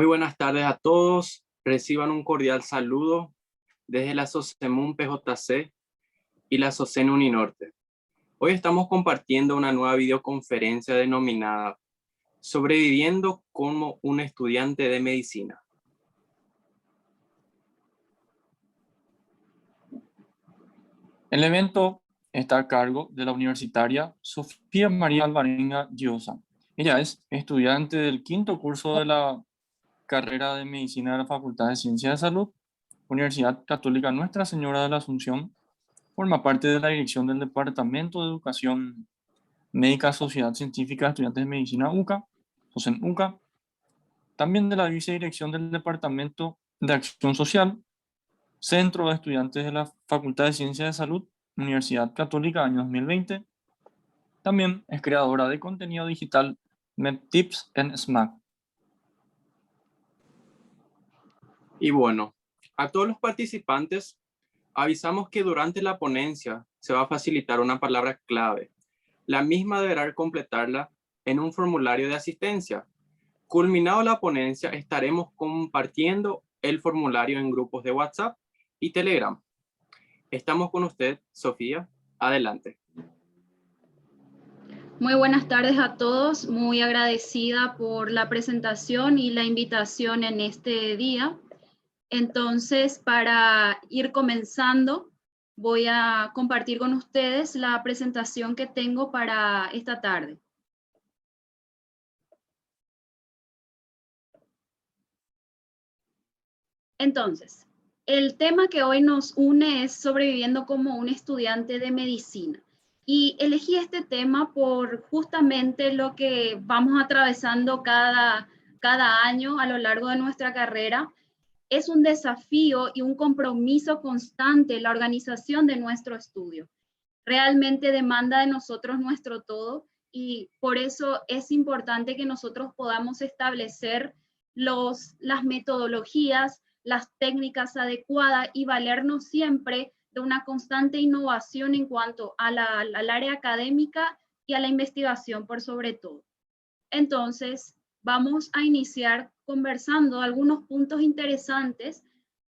Muy buenas tardes a todos. Reciban un cordial saludo desde la SOCEMUN PJC y la SOCEN Uninorte. Hoy estamos compartiendo una nueva videoconferencia denominada Sobreviviendo como un estudiante de medicina. El evento está a cargo de la universitaria Sofía María Alvarenga Llosa. Ella es estudiante del quinto curso de la carrera de Medicina de la Facultad de Ciencias de Salud, Universidad Católica Nuestra Señora de la Asunción. Forma parte de la dirección del Departamento de Educación Médica, Sociedad Científica de Estudiantes de Medicina UCA, SOCEN UCA. También de la vicedirección del Departamento de Acción Social, Centro de Estudiantes de la Facultad de Ciencias de Salud, Universidad Católica, año 2020. También es creadora de contenido digital MedTips en SMAC. Y bueno, a todos los participantes avisamos que durante la ponencia se va a facilitar una palabra clave. La misma deberá completarla en un formulario de asistencia. Culminado la ponencia, estaremos compartiendo el formulario en grupos de WhatsApp y Telegram. Estamos con usted, Sofía. Adelante. Muy buenas tardes a todos. Muy agradecida por la presentación y la invitación en este día. Entonces, para ir comenzando, voy a compartir con ustedes la presentación que tengo para esta tarde. Entonces, el tema que hoy nos une es sobreviviendo como un estudiante de medicina. Y elegí este tema por justamente lo que vamos atravesando cada año a lo largo de nuestra carrera. Es un desafío y un compromiso constante la organización de nuestro estudio. Realmente demanda de nosotros nuestro todo y por eso es importante que nosotros podamos establecer las metodologías, las técnicas adecuadas y valernos siempre de una constante innovación en cuanto al área académica y a la investigación por sobre todo. Entonces, vamos a iniciar conversando algunos puntos interesantes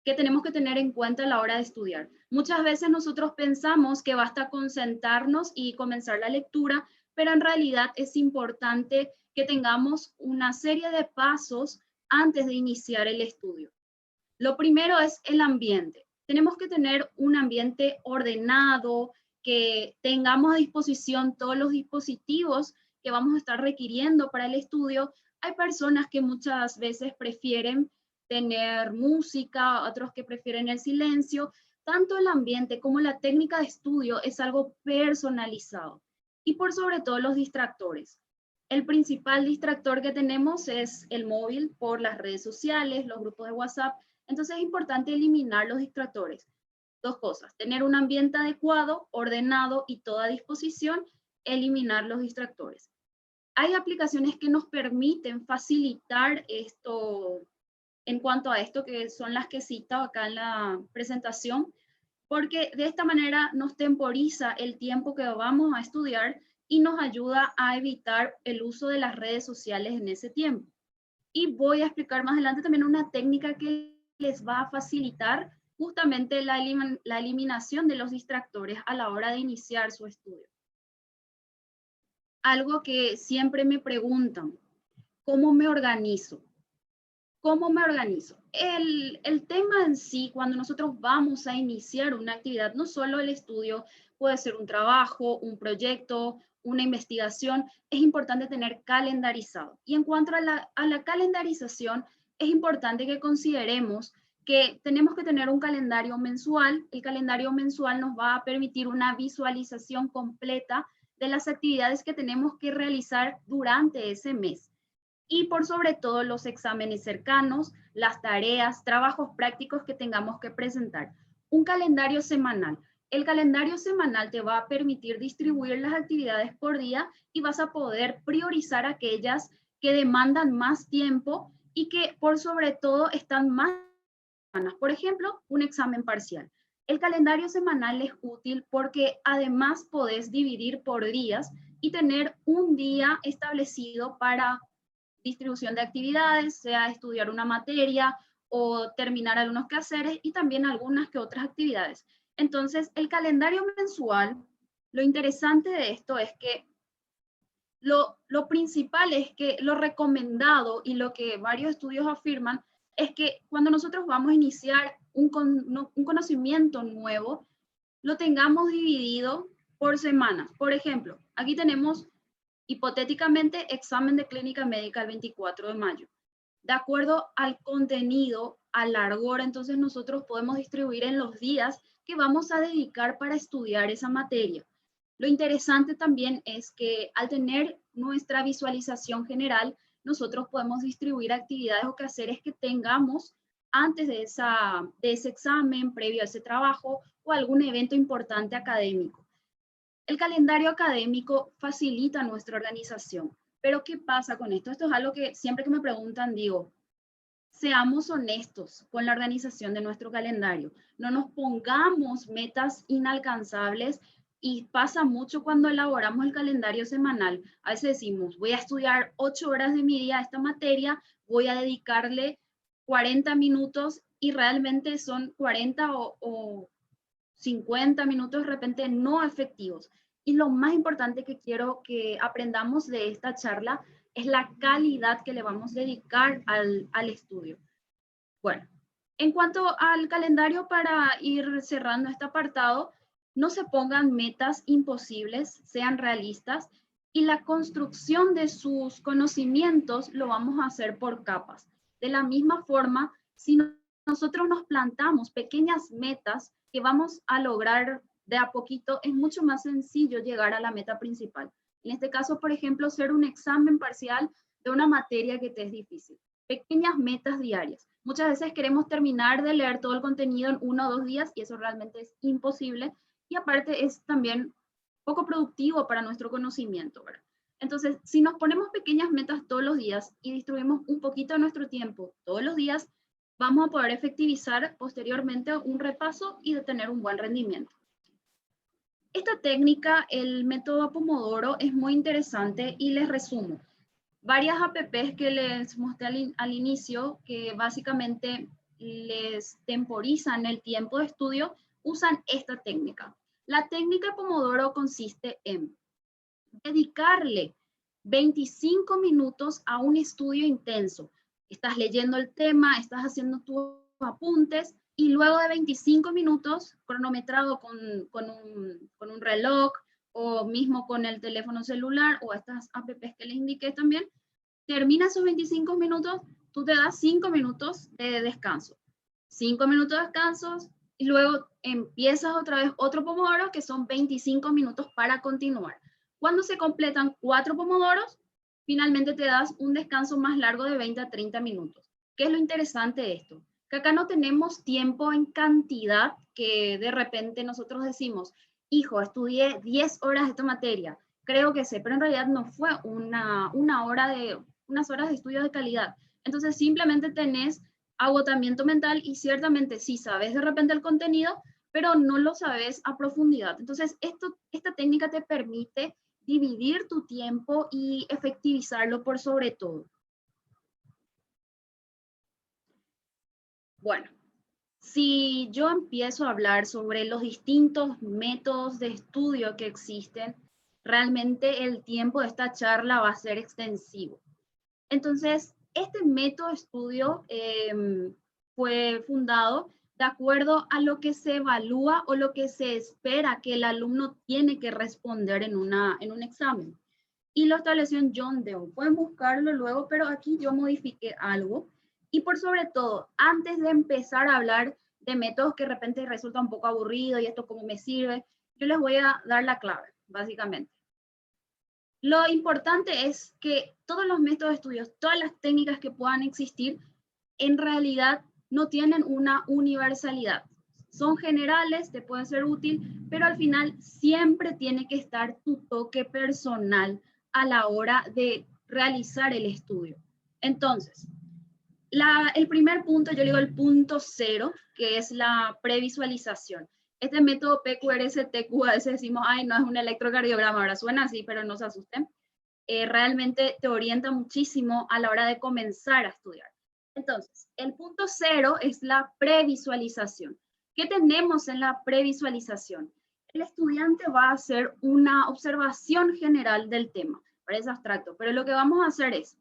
que tenemos que tener en cuenta a la hora de estudiar. Muchas veces nosotros pensamos que basta con sentarnos y comenzar la lectura, pero en realidad es importante que tengamos una serie de pasos antes de iniciar el estudio. Lo primero es el ambiente. Tenemos que tener un ambiente ordenado, que tengamos a disposición todos los dispositivos que vamos a estar requiriendo para el estudio. Hay personas que muchas veces prefieren tener música, otros que prefieren el silencio. Tanto el ambiente como la técnica de estudio es algo personalizado. Y por sobre todo los distractores. El principal distractor que tenemos es el móvil por las redes sociales, los grupos de WhatsApp. Entonces es importante eliminar los distractores. Dos cosas, tener un ambiente adecuado, ordenado y toda disposición, eliminar los distractores. Hay aplicaciones que nos permiten facilitar esto en cuanto a esto, que son las que cito acá en la presentación, porque de esta manera nos temporiza el tiempo que vamos a estudiar y nos ayuda a evitar el uso de las redes sociales en ese tiempo. Y voy a explicar más adelante también una técnica que les va a facilitar justamente la eliminación de los distractores a la hora de iniciar su estudio. Algo que siempre me preguntan, ¿cómo me organizo? ¿Cómo me organizo? El tema en sí, cuando nosotros vamos a iniciar una actividad, no solo el estudio, puede ser un trabajo, un proyecto, una investigación, es importante tener calendarizado. Y en cuanto a la calendarización, es importante que consideremos que tenemos que tener un calendario mensual. El calendario mensual nos va a permitir una visualización completa de las actividades que tenemos que realizar durante ese mes. Y por sobre todo los exámenes cercanos, las tareas, trabajos prácticos que tengamos que presentar. Un calendario semanal. El calendario semanal te va a permitir distribuir las actividades por día y vas a poder priorizar aquellas que demandan más tiempo y que por sobre todo están más semanas. Por ejemplo, un examen parcial. El calendario semanal es útil porque además podés dividir por días y tener un día establecido para distribución de actividades, sea estudiar una materia o terminar algunos quehaceres y también algunas que otras actividades. Entonces, el calendario mensual, lo interesante de esto es que lo principal es que lo recomendado y lo que varios estudios afirman es que cuando nosotros vamos a iniciar un conocimiento nuevo, lo tengamos dividido por semanas. Por ejemplo, aquí tenemos hipotéticamente examen de clínica médica el 24 de mayo. De acuerdo al contenido, al largor, entonces nosotros podemos distribuir en los días que vamos a dedicar para estudiar esa materia. Lo interesante también es que al tener nuestra visualización general, nosotros podemos distribuir actividades o quehaceres que tengamos antes de ese examen, previo a ese trabajo o algún evento importante académico. El calendario académico facilita nuestra organización, pero ¿qué pasa con esto? Esto es algo que siempre que me preguntan digo, seamos honestos con la organización de nuestro calendario, no nos pongamos metas inalcanzables y pasa mucho cuando elaboramos el calendario semanal. A veces decimos, voy a estudiar 8 horas de mi día a esta materia, voy a dedicarle 40 minutos y realmente son 40 o 50 minutos de repente no efectivos. Y lo más importante que quiero que aprendamos de esta charla es la calidad que le vamos a dedicar al estudio. Bueno, en cuanto al calendario, para ir cerrando este apartado, no se pongan metas imposibles, sean realistas, y la construcción de sus conocimientos lo vamos a hacer por capas. De la misma forma, si nosotros nos plantamos pequeñas metas que vamos a lograr de a poquito, es mucho más sencillo llegar a la meta principal. En este caso, por ejemplo, hacer un examen parcial de una materia que te es difícil. Pequeñas metas diarias. Muchas veces queremos terminar de leer todo el contenido en 1 o 2 días y eso realmente es imposible y aparte es también poco productivo para nuestro conocimiento, ¿verdad? Entonces, si nos ponemos pequeñas metas todos los días y distribuimos un poquito de nuestro tiempo todos los días, vamos a poder efectivizar posteriormente un repaso y de tener un buen rendimiento. Esta técnica, el método Pomodoro, es muy interesante y les resumo. Varias apps que les mostré al inicio, que básicamente les temporizan el tiempo de estudio, usan esta técnica. La técnica Pomodoro consiste en dedicarle 25 minutos a un estudio intenso. Estás leyendo el tema, estás haciendo tus apuntes y luego de 25 minutos, cronometrado con un reloj o mismo con el teléfono celular o estas apps que les indiqué también, termina esos 25 minutos, tú te das 5 minutos de descanso. 5 minutos de descansos y luego empiezas otra vez otro pomodoro que son 25 minutos para continuar. Cuando se completan 4 pomodoros, finalmente te das un descanso más largo de 20 a 30 minutos. ¿Qué es lo interesante de esto? Que acá no tenemos tiempo en cantidad que de repente nosotros decimos, hijo, estudié 10 horas de esta materia, creo que sé, pero en realidad no fue unas horas de estudio de calidad. Entonces simplemente tenés agotamiento mental y ciertamente sí sabes de repente el contenido, pero no lo sabes a profundidad. Entonces esta técnica te permite dividir tu tiempo y efectivizarlo por sobre todo. Bueno, si yo empiezo a hablar sobre los distintos métodos de estudio que existen, realmente el tiempo de esta charla va a ser extensivo. Entonces, este método de estudio fue fundado de acuerdo a lo que se evalúa o lo que se espera que el alumno tiene que responder en un examen. Y lo estableció en John Dewey. Pueden buscarlo luego, pero aquí yo modifiqué algo. Y por sobre todo, antes de empezar a hablar de métodos que de repente resulta un poco aburrido y esto cómo me sirve, yo les voy a dar la clave, básicamente. Lo importante es que todos los métodos de estudio, todas las técnicas que puedan existir, en realidad no tienen una universalidad. Son generales, te pueden ser útil, pero al final siempre tiene que estar tu toque personal a la hora de realizar el estudio. Entonces, el primer punto, yo le digo el punto 0, que es la previsualización. Este método PQRS-TQ, a veces decimos, ay, no es un electrocardiograma, ahora suena así, pero no se asusten. realmente te orienta muchísimo a la hora de comenzar a estudiar. Entonces, el punto 0 es la previsualización. ¿Qué tenemos en la previsualización? El estudiante va a hacer una observación general del tema. Parece abstracto, pero lo que vamos a hacer es,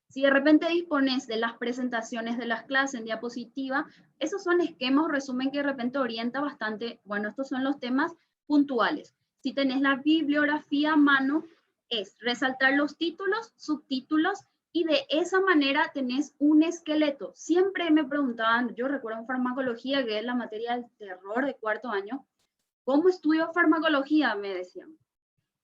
si de repente dispones de las presentaciones de las clases en diapositiva, esos son esquemas, resumen que de repente orienta bastante, bueno, estos son los temas puntuales. Si tenés la bibliografía a mano, es resaltar los títulos, subtítulos, y de esa manera tenés un esqueleto. Siempre me preguntaban, yo recuerdo en farmacología, que es la materia del terror de cuarto año, ¿cómo estudio farmacología? Me decían.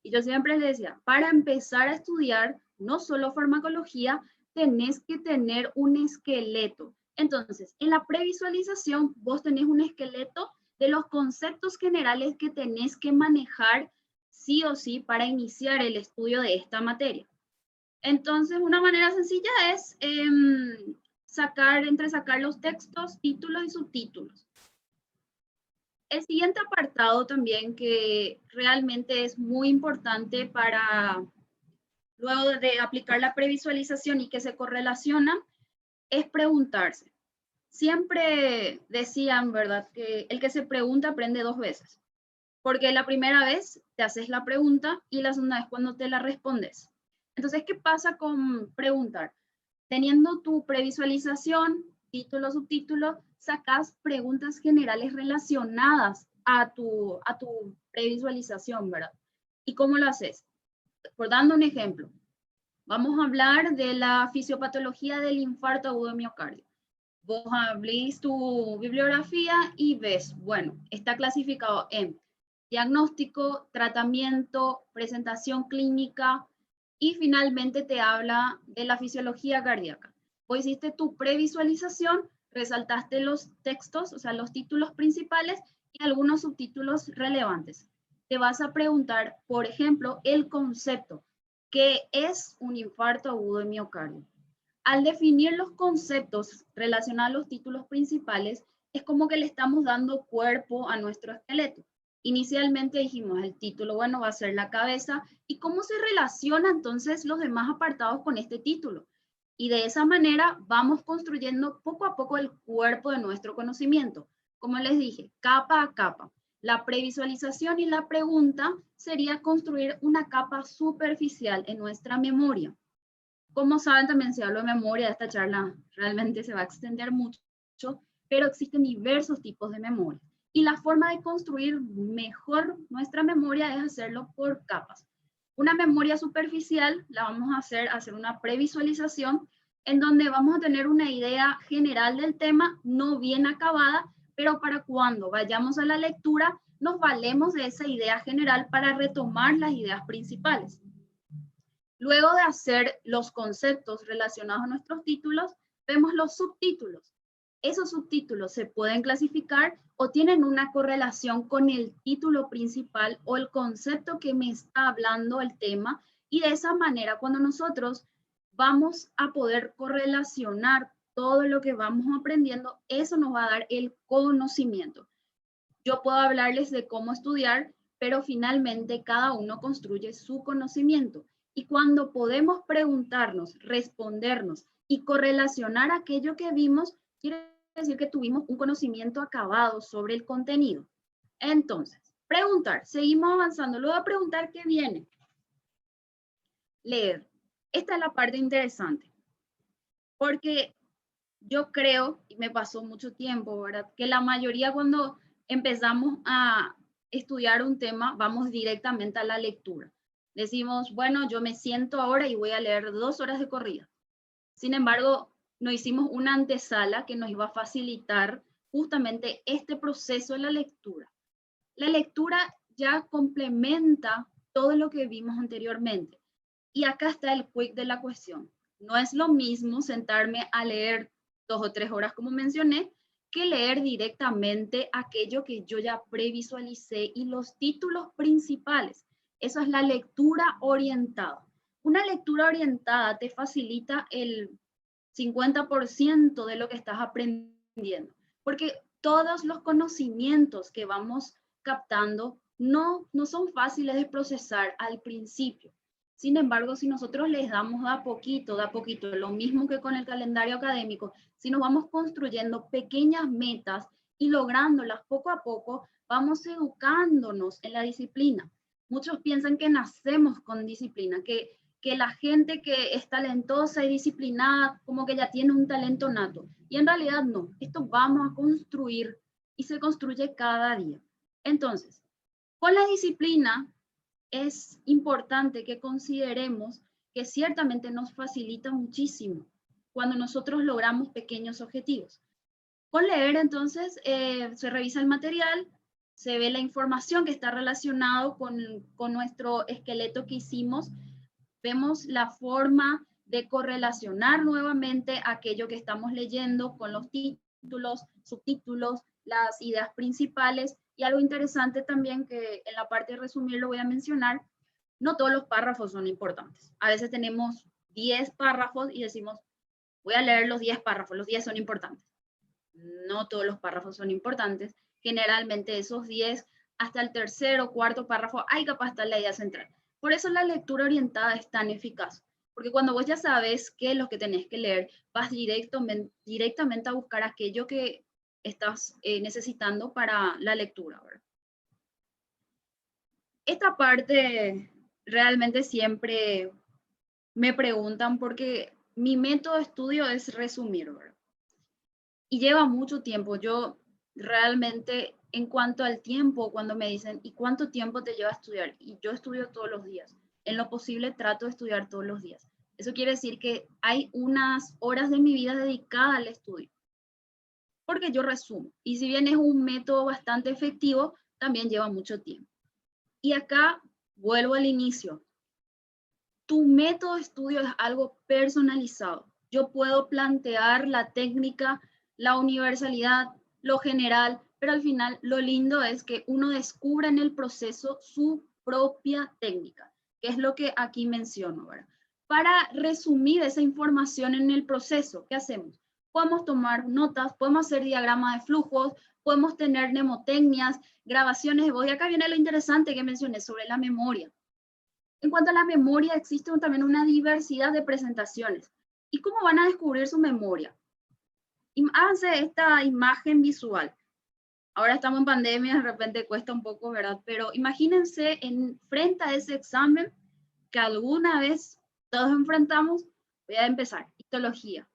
Y yo siempre les decía, para empezar a estudiar, no solo farmacología, tenés que tener un esqueleto. Entonces, en la previsualización, vos tenés un esqueleto de los conceptos generales que tenés que manejar sí o sí para iniciar el estudio de esta materia. Entonces, una manera sencilla es sacar los textos, títulos y subtítulos. El siguiente apartado también que realmente es muy importante para luego de aplicar la previsualización y que se correlaciona es preguntarse. Siempre decían, ¿verdad?, que el que se pregunta aprende 2 veces. Porque la primera vez te haces la pregunta y la segunda vez cuando te la respondes. Entonces, ¿qué pasa con preguntar? Teniendo tu previsualización, título, subtítulo, sacas preguntas generales relacionadas a tu previsualización, ¿verdad? ¿Y cómo lo haces? Por dando un ejemplo, vamos a hablar de la fisiopatología del infarto agudo de miocardio. Vos abrís tu bibliografía y ves, bueno, está clasificado en diagnóstico, tratamiento, presentación clínica y finalmente te habla de la fisiología cardíaca. Vos hiciste tu previsualización, resaltaste los textos, o sea, los títulos principales y algunos subtítulos relevantes. Te vas a preguntar, por ejemplo, el concepto, ¿qué es un infarto agudo de miocardio? Al definir los conceptos relacionados a los títulos principales, es como que le estamos dando cuerpo a nuestro esqueleto. Inicialmente dijimos el título, bueno, va a ser la cabeza, y cómo se relacionan entonces los demás apartados con este título. Y de esa manera vamos construyendo poco a poco el cuerpo de nuestro conocimiento. Como les dije, capa a capa. La previsualización y la pregunta sería construir una capa superficial en nuestra memoria. Como saben, también se habla de memoria, esta charla realmente se va a extender mucho, pero existen diversos tipos de memoria. Y la forma de construir mejor nuestra memoria es hacerlo por capas. Una memoria superficial la vamos a hacer una previsualización en donde vamos a tener una idea general del tema, no bien acabada, pero para cuando vayamos a la lectura, nos valemos de esa idea general para retomar las ideas principales. Luego de hacer los conceptos relacionados a nuestros títulos, vemos los subtítulos. Esos subtítulos se pueden clasificar o tienen una correlación con el título principal o el concepto que me está hablando el tema, y de esa manera cuando nosotros vamos a poder correlacionar todo lo que vamos aprendiendo, eso nos va a dar el conocimiento. Yo puedo hablarles de cómo estudiar, pero finalmente cada uno construye su conocimiento. Y cuando podemos preguntarnos, respondernos y correlacionar aquello que vimos, quiere decir que tuvimos un conocimiento acabado sobre el contenido. Entonces, preguntar, seguimos avanzando. Luego a preguntar, ¿qué viene? Leer. Esta es la parte interesante, porque yo creo, y me pasó mucho tiempo, ¿verdad?, que la mayoría cuando empezamos a estudiar un tema, vamos directamente a la lectura. Decimos, bueno, yo me siento ahora y voy a leer 2 horas de corrida. Sin embargo, no hicimos una antesala que nos iba a facilitar justamente este proceso de la lectura. La lectura ya complementa todo lo que vimos anteriormente. Y acá está el quick de la cuestión. No es lo mismo sentarme a leer 2 o 3 horas, como mencioné, que leer directamente aquello que yo ya previsualicé y los títulos principales. Eso es la lectura orientada. Una lectura orientada te facilita el 50% de lo que estás aprendiendo, porque todos los conocimientos que vamos captando no son fáciles de procesar al principio. Sin embargo, si nosotros les damos de a poquito, lo mismo que con el calendario académico, si nos vamos construyendo pequeñas metas y lográndolas poco a poco, vamos educándonos en la disciplina. Muchos piensan que nacemos con disciplina, que la gente que es talentosa y disciplinada como que ya tiene un talento nato. Y en realidad no, esto vamos a construir y se construye cada día. Entonces, con la disciplina es importante que consideremos que ciertamente nos facilita muchísimo cuando nosotros logramos pequeños objetivos. Con leer, entonces, se revisa el material, se ve la información que está relacionado con nuestro esqueleto que hicimos, vemos la forma de correlacionar nuevamente aquello que estamos leyendo con los títulos, subtítulos, las ideas principales. Y algo interesante también que en la parte de resumir lo voy a mencionar, no todos los párrafos son importantes. A veces tenemos 10 párrafos y decimos, voy a leer los 10 párrafos, los 10 son importantes. No todos los párrafos son importantes. Generalmente esos 10, hasta el tercer o cuarto párrafo, hay capaz estar la idea central. Por eso la lectura orientada es tan eficaz. Porque cuando vos ya sabes qué es lo que tenés que leer, vas directamente a buscar aquello que estás necesitando para la lectura, ¿verdad? Esta parte realmente siempre me preguntan porque mi método de estudio es resumir, ¿verdad? Y lleva mucho tiempo. Yo realmente, en cuanto al tiempo, cuando me dicen, ¿y cuánto tiempo te lleva a estudiar? Y yo estudio todos los días. En lo posible trato de estudiar todos los días. Eso quiere decir que hay unas horas de mi vida dedicadas al estudio. Porque yo resumo. Y si bien es un método bastante efectivo, también lleva mucho tiempo. Y acá vuelvo al inicio. Tu método de estudio es algo personalizado. Yo puedo plantear la técnica, la universalidad, lo general, pero al final lo lindo es que uno descubra en el proceso su propia técnica, que es lo que aquí menciono, ¿verdad? Para resumir esa información en el proceso, ¿qué hacemos? Podemos tomar notas, podemos hacer diagramas de flujos, podemos tener mnemotecnias, grabaciones de voz. Y acá viene lo interesante que mencioné sobre la memoria. En cuanto a la memoria, existe también una diversidad de presentaciones. ¿Y cómo van a descubrir su memoria? Háganse esta imagen visual. Ahora estamos en pandemia, de repente cuesta un poco, ¿verdad? Pero imagínense frente a ese examen que alguna vez todos enfrentamos. Voy a empezar, histología.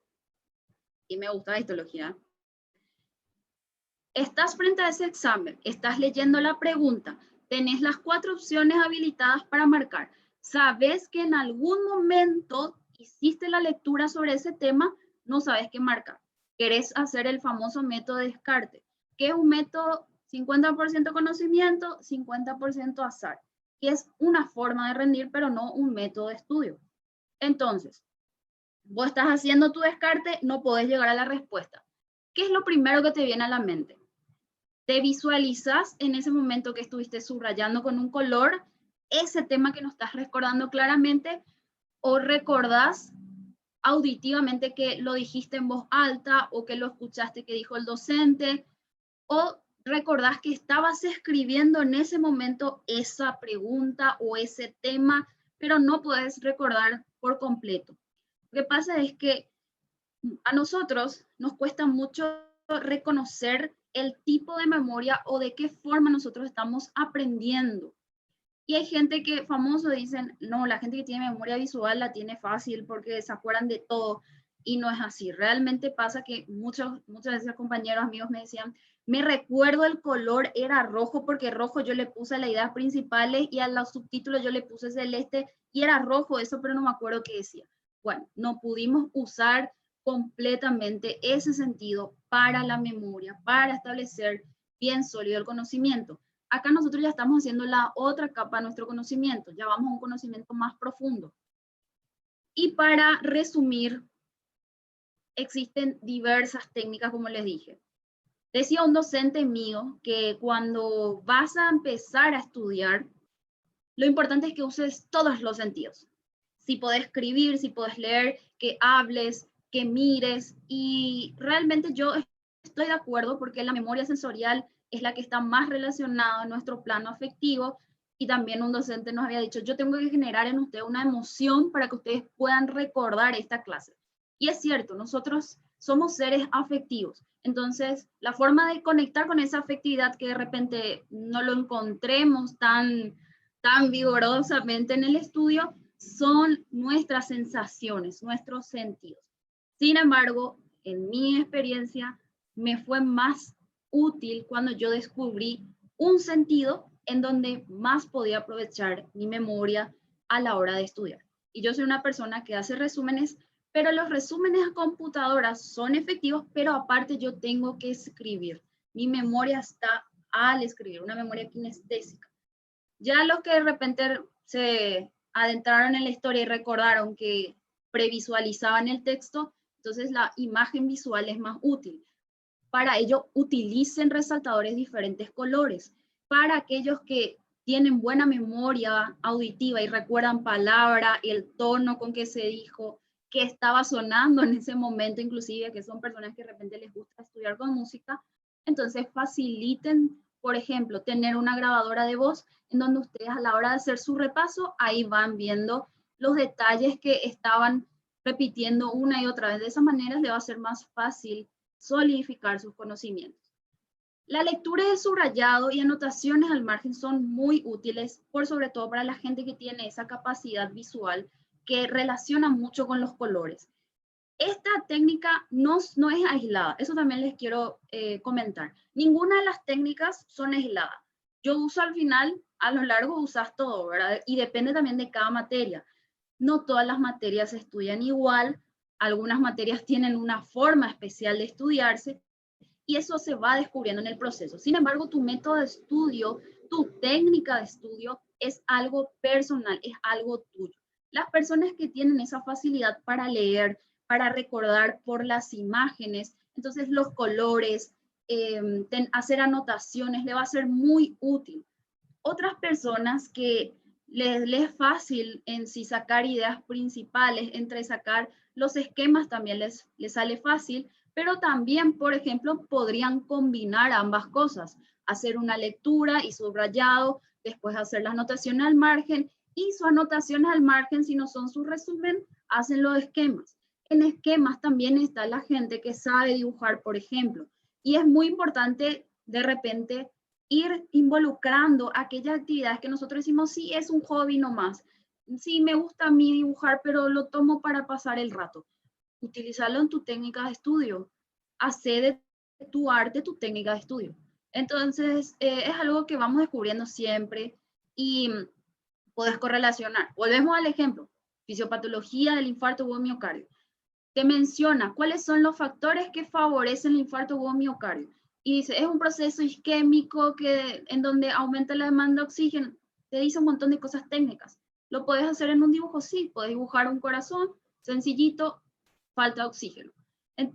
Y me gusta la histología. Estás frente a ese examen, estás leyendo la pregunta, tenés las 4 opciones habilitadas para marcar. Sabes que en algún momento hiciste la lectura sobre ese tema, no sabes qué marcar. Querés hacer el famoso método de descarte, que es un método 50% conocimiento, 50% azar, que es una forma de rendir, pero no un método de estudio. Entonces, vos estás haciendo tu descarte, no podés llegar a la respuesta. ¿Qué es lo primero que te viene a la mente? ¿Te visualizas en ese momento que estuviste subrayando con un color ese tema que no estás recordando claramente, o recordás auditivamente que lo dijiste en voz alta o que lo escuchaste que dijo el docente, o recordás que estabas escribiendo en ese momento esa pregunta o ese tema, pero no puedes recordar por completo? Lo que pasa es que a nosotros nos cuesta mucho reconocer el tipo de memoria o de qué forma nosotros estamos aprendiendo. Y hay gente que famoso dicen, no, la gente que tiene memoria visual la tiene fácil porque se acuerdan de todo. Y no es así. Realmente pasa que muchas veces compañeros, amigos me decían, me recuerdo el color era rojo porque rojo yo le puse las ideas principales y a los subtítulos yo le puse celeste y era rojo eso, pero no me acuerdo qué decía. Bueno, no pudimos usar completamente ese sentido para la memoria, para establecer bien sólido el conocimiento. Acá nosotros ya estamos haciendo la otra capa de nuestro conocimiento, ya vamos a un conocimiento más profundo. Y para resumir, existen diversas técnicas, como les dije. Decía un docente mío que cuando vas a empezar a estudiar, lo importante es que uses todos los sentidos. Si podés escribir, si podés leer, que hables, que mires. Y realmente yo estoy de acuerdo porque la memoria sensorial es la que está más relacionada a nuestro plano afectivo y también un docente nos había dicho, yo tengo que generar en usted una emoción para que ustedes puedan recordar esta clase. Y es cierto, nosotros somos seres afectivos. Entonces, la forma de conectar con esa afectividad que de repente no lo encontremos tan vigorosamente en el estudio, son nuestras sensaciones, nuestros sentidos. Sin embargo, en mi experiencia, me fue más útil cuando yo descubrí un sentido en donde más podía aprovechar mi memoria a la hora de estudiar. Y yo soy una persona que hace resúmenes, pero los resúmenes a computadoras son efectivos, pero aparte yo tengo que escribir. Mi memoria está al escribir, una memoria kinestésica. Ya los que de repente se adentraron en la historia y recordaron que previsualizaban el texto, entonces la imagen visual es más útil. Para ello, utilicen resaltadores de diferentes colores. Para aquellos que tienen buena memoria auditiva y recuerdan palabra, el tono con que se dijo, que estaba sonando en ese momento, inclusive que son personas que de repente les gusta estudiar con música, entonces faciliten, por ejemplo, tener una grabadora de voz en donde ustedes a la hora de hacer su repaso, ahí van viendo los detalles que estaban repitiendo una y otra vez. De esa manera les va a ser más fácil solidificar sus conocimientos. La lectura de subrayado y anotaciones al margen son muy útiles, por sobre todo para la gente que tiene esa capacidad visual que relaciona mucho con los colores. Esta técnica no es aislada, eso también les quiero comentar. Ninguna de las técnicas son aisladas. Yo uso al final, a lo largo usas todo, ¿verdad? Y depende también de cada materia. No todas las materias se estudian igual, algunas materias tienen una forma especial de estudiarse y eso se va descubriendo en el proceso. Sin embargo, tu método de estudio, tu técnica de estudio es algo personal, es algo tuyo. Las personas que tienen esa facilidad para leer, para recordar por las imágenes, entonces los colores, hacer anotaciones, le va a ser muy útil. Otras personas que les es fácil en sí sacar ideas principales, entre sacar los esquemas también les sale fácil, pero también, por ejemplo, podrían combinar ambas cosas, hacer una lectura y subrayado, después hacer las anotaciones al margen, y sus anotaciones al margen, si no son su resumen, hacen los esquemas. En esquemas también está la gente que sabe dibujar, por ejemplo, y es muy importante de repente ir involucrando aquellas actividades que nosotros decimos, sí, es un hobby nomás, sí, me gusta a mí dibujar, pero lo tomo para pasar el rato. Utilizarlo en tu técnica de estudio, hacer de tu arte tu técnica de estudio. Entonces, es algo que vamos descubriendo siempre y puedes correlacionar. Volvemos al ejemplo, fisiopatología del infarto agudo miocardio. Te menciona cuáles son los factores que favorecen el infarto agudo miocardio. Y dice, es un proceso isquémico en donde aumenta la demanda de oxígeno. Te dice un montón de cosas técnicas. ¿Lo puedes hacer en un dibujo? Sí, puedes dibujar un corazón sencillito, falta de oxígeno.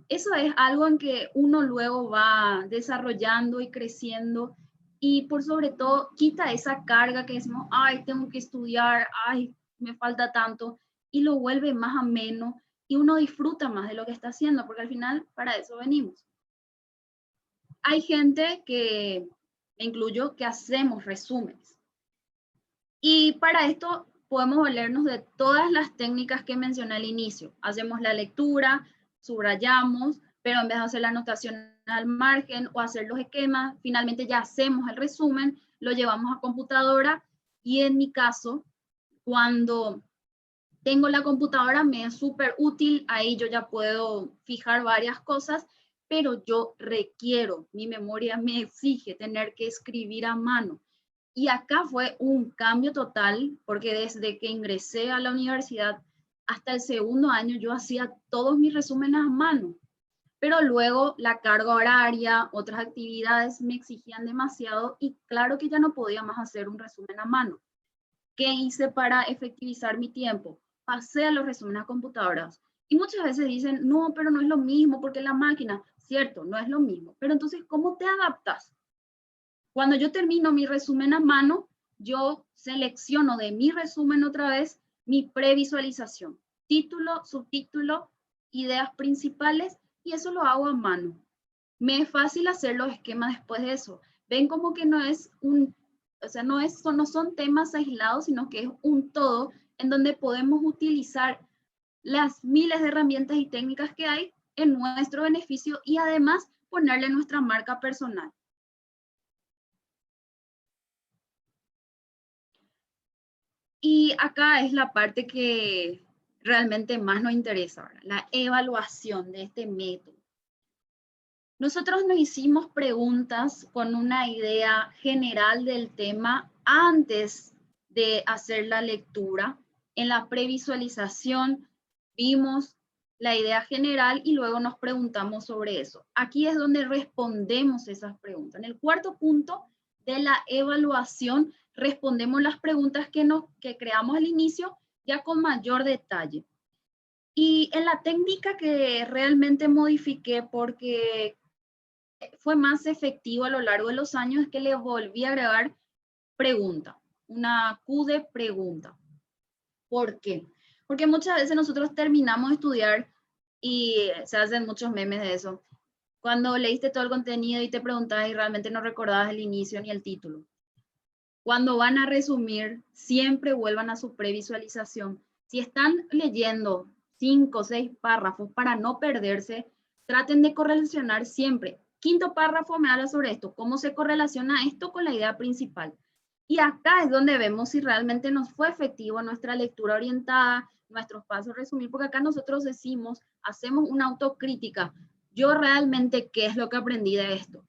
Eso es algo en que uno luego va desarrollando y creciendo y por sobre todo quita esa carga que decimos, ay, tengo que estudiar, ay, me falta tanto, y lo vuelve más ameno y uno disfruta más de lo que está haciendo, porque al final para eso venimos. Hay gente que, me incluyo, que hacemos resúmenes. Y para esto podemos valernos de todas las técnicas que mencioné al inicio. Hacemos la lectura, subrayamos, pero en vez de hacer la anotación al margen o hacer los esquemas, finalmente ya hacemos el resumen, lo llevamos a computadora y en mi caso, cuando tengo la computadora me es súper útil, ahí yo ya puedo fijar varias cosas, pero yo requiero, mi memoria me exige tener que escribir a mano. Y acá fue un cambio total, porque desde que ingresé a la universidad hasta el segundo año yo hacía todos mis resúmenes a mano, pero luego la carga horaria, otras actividades me exigían demasiado y claro que ya no podía más hacer un resumen a mano. ¿Qué hice para efectivizar mi tiempo? Pasé a los resúmenes a computadoras. Y muchas veces dicen, no, pero no es lo mismo porque la máquina, cierto, no es lo mismo. Pero entonces, ¿cómo te adaptas? Cuando yo termino mi resumen a mano, yo selecciono de mi resumen otra vez mi previsualización. Título, subtítulo, ideas principales y eso lo hago a mano. Me es fácil hacer los esquemas después de eso. Ven como que no es o sea, no son temas aislados, sino que es un todo en donde podemos utilizar las miles de herramientas y técnicas que hay en nuestro beneficio y además ponerle nuestra marca personal. Y acá es la parte que realmente más nos interesa, ¿verdad? La evaluación de este método. Nosotros nos hicimos preguntas con una idea general del tema antes de hacer la lectura. En la previsualización vimos la idea general y luego nos preguntamos sobre eso. Aquí es donde respondemos esas preguntas. En el cuarto punto de la evaluación respondemos las preguntas que creamos al inicio ya con mayor detalle. Y en la técnica que realmente modifiqué porque fue más efectivo a lo largo de los años es que le volví a agregar pregunta, una Q de pregunta. ¿Por qué? Porque muchas veces nosotros terminamos de estudiar y se hacen muchos memes de eso. Cuando leíste todo el contenido y te preguntabas y realmente no recordabas el inicio ni el título. Cuando van a resumir, siempre vuelvan a su previsualización. Si están leyendo 5 o 6 párrafos para no perderse, traten de correlacionar siempre. Quinto párrafo me habla sobre esto, cómo se correlaciona esto con la idea principal. Y acá es donde vemos si realmente nos fue efectivo nuestra lectura orientada, nuestros pasos resumir, porque acá nosotros decimos, hacemos una autocrítica. Yo realmente, ¿qué es lo que aprendí de esto?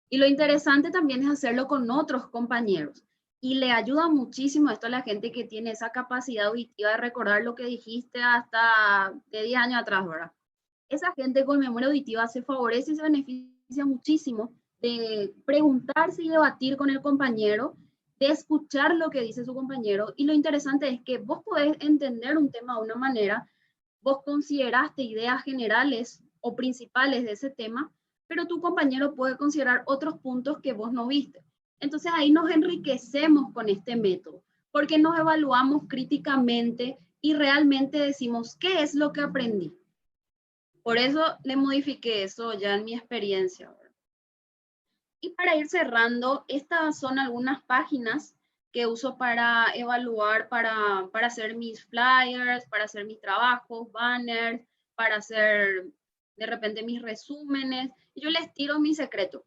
Y lo interesante también es hacerlo con otros compañeros. Y le ayuda muchísimo esto a la gente que tiene esa capacidad auditiva de recordar lo que dijiste hasta de 10 años atrás, ¿verdad? Esa gente con memoria auditiva se favorece y se beneficia muchísimo de preguntarse y debatir con el compañero, de escuchar lo que dice su compañero. Y lo interesante es que vos podés entender un tema de una manera, vos consideraste ideas generales o principales de ese tema, pero tu compañero puede considerar otros puntos que vos no viste. Entonces ahí nos enriquecemos con este método, porque nos evaluamos críticamente y realmente decimos, ¿qué es lo que aprendí? Por eso le modifiqué eso ya en mi experiencia. Y para ir cerrando, estas son algunas páginas que uso para evaluar, para hacer mis flyers, para hacer mis trabajos, banners, para hacer de repente mis resúmenes. Yo les tiro mi secreto.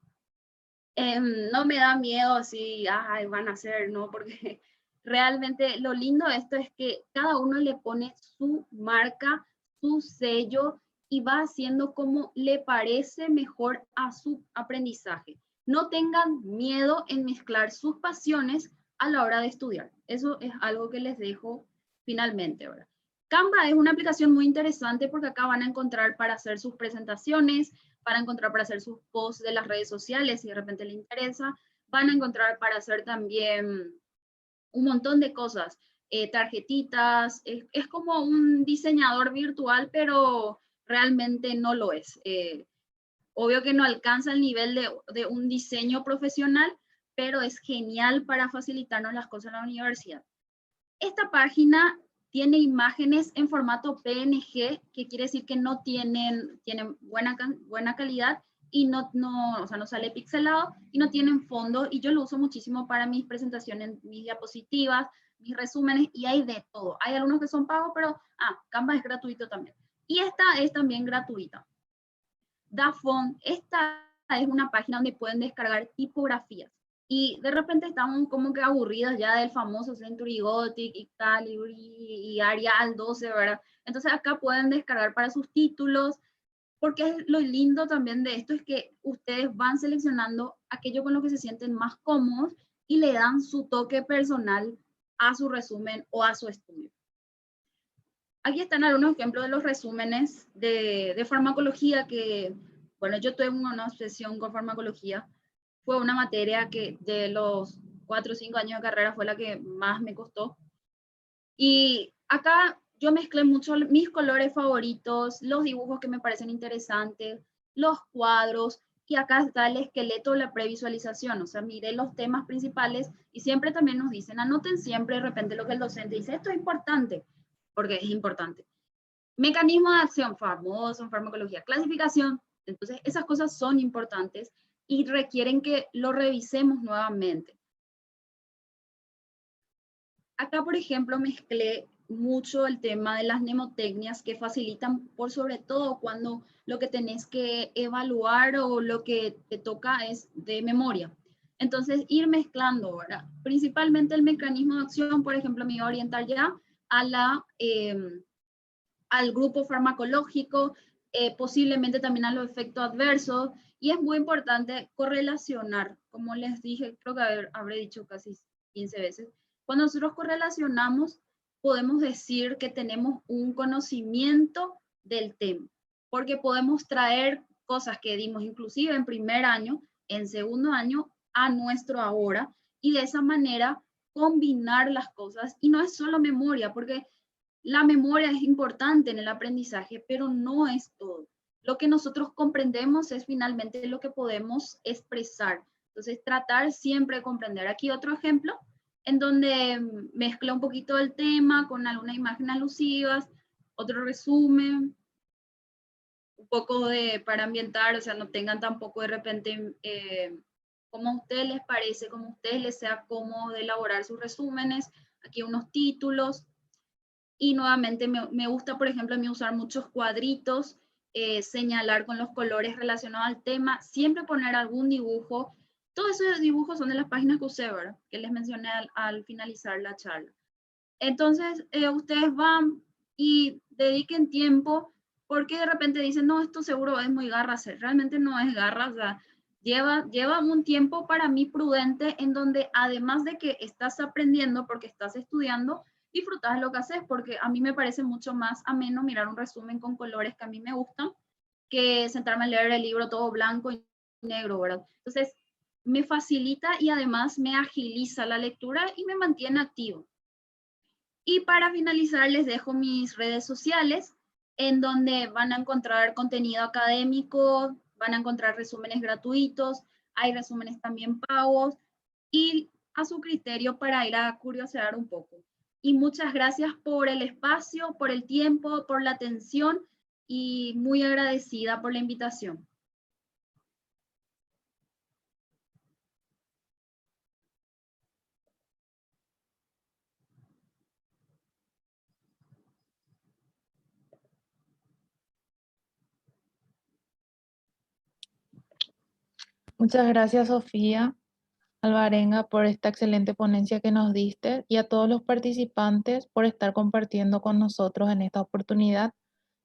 No me da miedo así, ay, van a hacer, ¿no? Porque realmente lo lindo de esto es que cada uno le pone su marca, su sello y va haciendo como le parece mejor a su aprendizaje. No tengan miedo en mezclar sus pasiones a la hora de estudiar. Eso es algo que les dejo finalmente, ¿verdad? Canva es una aplicación muy interesante porque acá van a encontrar para hacer sus presentaciones, para encontrar para hacer sus posts de las redes sociales si de repente les interesa, van a encontrar para hacer también un montón de cosas, tarjetitas, es como un diseñador virtual, pero realmente no lo es. Obvio que no alcanza el nivel de un diseño profesional, pero es genial para facilitarnos las cosas en la universidad. Esta página tiene imágenes en formato PNG, que quiere decir que no tienen buena calidad y o sea, no sale pixelado y no tienen fondo. Y yo lo uso muchísimo para mis presentaciones, mis diapositivas, mis resúmenes y hay de todo. Hay algunos que son pagos, pero Canva es gratuito también. Y esta es también gratuita. Dafont, esta es una página donde pueden descargar tipografías. Y de repente estamos como que aburridas ya del famoso Century Gothic y Calibri y Arial 12, ¿verdad? Entonces acá pueden descargar para sus títulos, porque lo lindo también de esto es que ustedes van seleccionando aquello con lo que se sienten más cómodos y le dan su toque personal a su resumen o a su estudio. Aquí están algunos ejemplos de los resúmenes de farmacología que, bueno, yo tuve una obsesión con farmacología. Fue una materia que de los 4 o 5 años de carrera fue la que más me costó. Y acá yo mezclé mucho mis colores favoritos, los dibujos que me parecen interesantes, los cuadros, y acá está el esqueleto, la previsualización, o sea, miré los temas principales y siempre también nos dicen, anoten siempre de repente lo que el docente dice, esto es importante, porque es importante. Mecanismo de acción, famoso en farmacología, clasificación, entonces esas cosas son importantes y requieren que lo revisemos nuevamente. Acá, por ejemplo, mezclé mucho el tema de las mnemotecnias que facilitan, por sobre todo cuando lo que tenés que evaluar o lo que te toca es de memoria. Entonces, ir mezclando ahora. Principalmente el mecanismo de acción, por ejemplo, me iba a orientar ya a al grupo farmacológico, posiblemente también a los efectos adversos, y es muy importante correlacionar, como les dije, creo que habré dicho casi 15 veces, cuando nosotros correlacionamos, podemos decir que tenemos un conocimiento del tema, porque podemos traer cosas que dimos inclusive en primer año, en segundo año, a nuestro ahora, y de esa manera combinar las cosas, y no es solo memoria, porque la memoria es importante en el aprendizaje, pero no es todo. Lo que nosotros comprendemos es finalmente lo que podemos expresar. Entonces, tratar siempre de comprender. Aquí otro ejemplo en donde mezcla un poquito el tema con algunas imágenes alusivas, otro resumen, un poco para ambientar, o sea, no tengan tampoco de repente como a ustedes les parece, como a ustedes les sea cómodo de elaborar sus resúmenes. Aquí unos títulos. Y nuevamente me gusta, por ejemplo, a mí usar muchos cuadritos, señalar con los colores relacionados al tema, siempre poner algún dibujo. Todos esos dibujos son de las páginas que usé, ¿verdad? Que les mencioné al finalizar la charla. Entonces, ustedes van y dediquen tiempo, porque de repente dicen, no, esto seguro es muy garra hacer. Realmente no es garra, o sea, lleva un tiempo para mí prudente en donde además de que estás aprendiendo porque estás estudiando, disfrutas lo que haces, porque a mí me parece mucho más ameno mirar un resumen con colores que a mí me gustan, que sentarme a leer el libro todo blanco y negro, ¿verdad? Entonces, me facilita y además me agiliza la lectura y me mantiene activo. Y para finalizar, les dejo mis redes sociales, en donde van a encontrar contenido académico, van a encontrar resúmenes gratuitos, hay resúmenes también pagos, y a su criterio para ir a curiosear un poco. Y muchas gracias por el espacio, por el tiempo, por la atención, y muy agradecida por la invitación. Muchas gracias, Sofía Alvarenga, por esta excelente ponencia que nos diste y a todos los participantes por estar compartiendo con nosotros en esta oportunidad.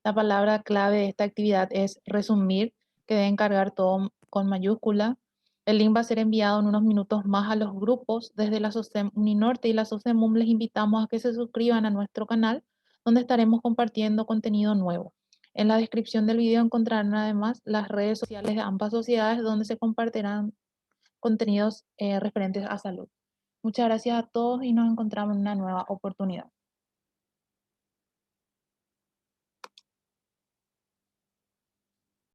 La palabra clave de esta actividad es resumir, que deben cargar todo con mayúscula. El link va a ser enviado en unos minutos más a los grupos. Desde la SOCEM Uninorte y la SOCEMUM les invitamos a que se suscriban a nuestro canal, donde estaremos compartiendo contenido nuevo. En la descripción del video encontrarán además las redes sociales de ambas sociedades, donde se compartirán contenidos referentes a salud. Muchas gracias a todos y nos encontramos en una nueva oportunidad.